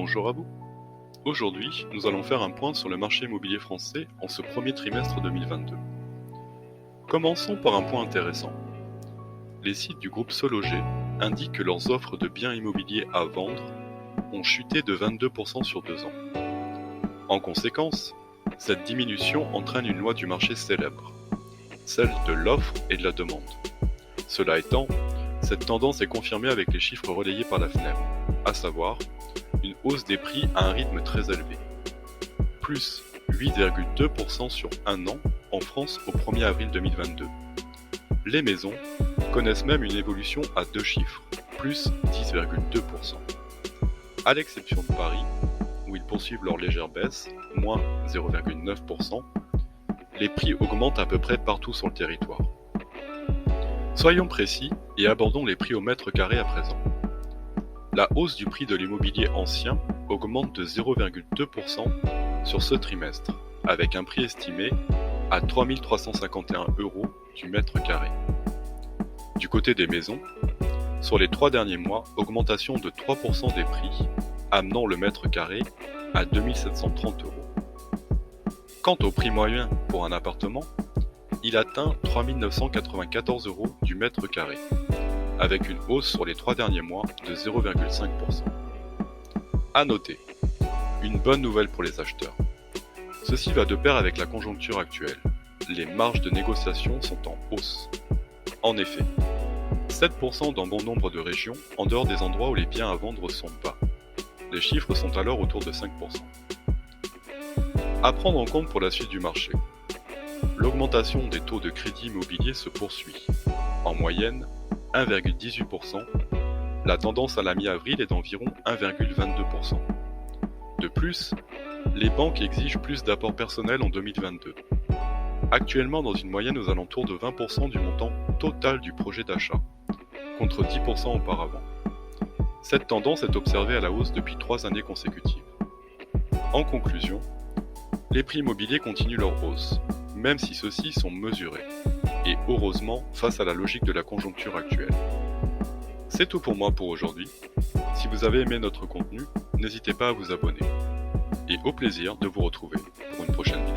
bonjour à vous. Aujourd'hui, nous allons faire un point sur le marché immobilier français en ce premier trimestre 2022. Commençons par un point intéressant. Les sites du groupe Sologer indiquent que leurs offres de biens immobiliers à vendre ont chuté de 22% sur 2 ans. En conséquence, cette diminution entraîne une loi du marché célèbre, celle de l'offre et de la demande. Cela étant, cette tendance est confirmée avec les chiffres relayés par la FNEM, à savoir une hausse des prix à un rythme très élevé. Plus 8,2% sur un an en France au 1er avril 2022. Les maisons connaissent même une évolution à 2 chiffres, plus 10,2%. À l'exception de Paris, où ils poursuivent leur légère baisse, moins 0,9%, les prix augmentent à peu près partout sur le territoire. Soyons précis et abordons les prix au mètre carré à présent. La hausse du prix de l'immobilier ancien augmente de 0,2% sur ce trimestre, avec un prix estimé à 3 351 € du mètre carré. Du côté des maisons, sur les 3 derniers mois, augmentation de 3% des prix, amenant le mètre carré à 2 730 €. Quant au prix moyen pour un appartement, il atteint 3 994 € du mètre carré, avec une hausse sur les 3 derniers mois de 0,5%. À noter, une bonne nouvelle pour les acheteurs. Ceci va de pair avec la conjoncture actuelle. Les marges de négociation sont en hausse. En effet, 7% dans bon nombre de régions, en dehors des endroits où les biens à vendre sont bas. Les chiffres sont alors autour de 5%. À prendre en compte pour la suite du marché. L'augmentation des taux de crédit immobilier se poursuit. En moyenne, 1,18%, la tendance à la mi-avril est d'environ 1,22%. De plus, les banques exigent plus d'apports personnels en 2022. Actuellement dans une moyenne aux alentours de 20% du montant total du projet d'achat, contre 10% auparavant. Cette tendance est observée à la hausse depuis 3 années consécutives. En conclusion, les prix immobiliers continuent leur hausse, même si ceux-ci sont mesurés, et heureusement face à la logique de la conjoncture actuelle. C'est tout pour moi pour aujourd'hui. Si vous avez aimé notre contenu, n'hésitez pas à vous abonner. Et au plaisir de vous retrouver pour une prochaine vidéo.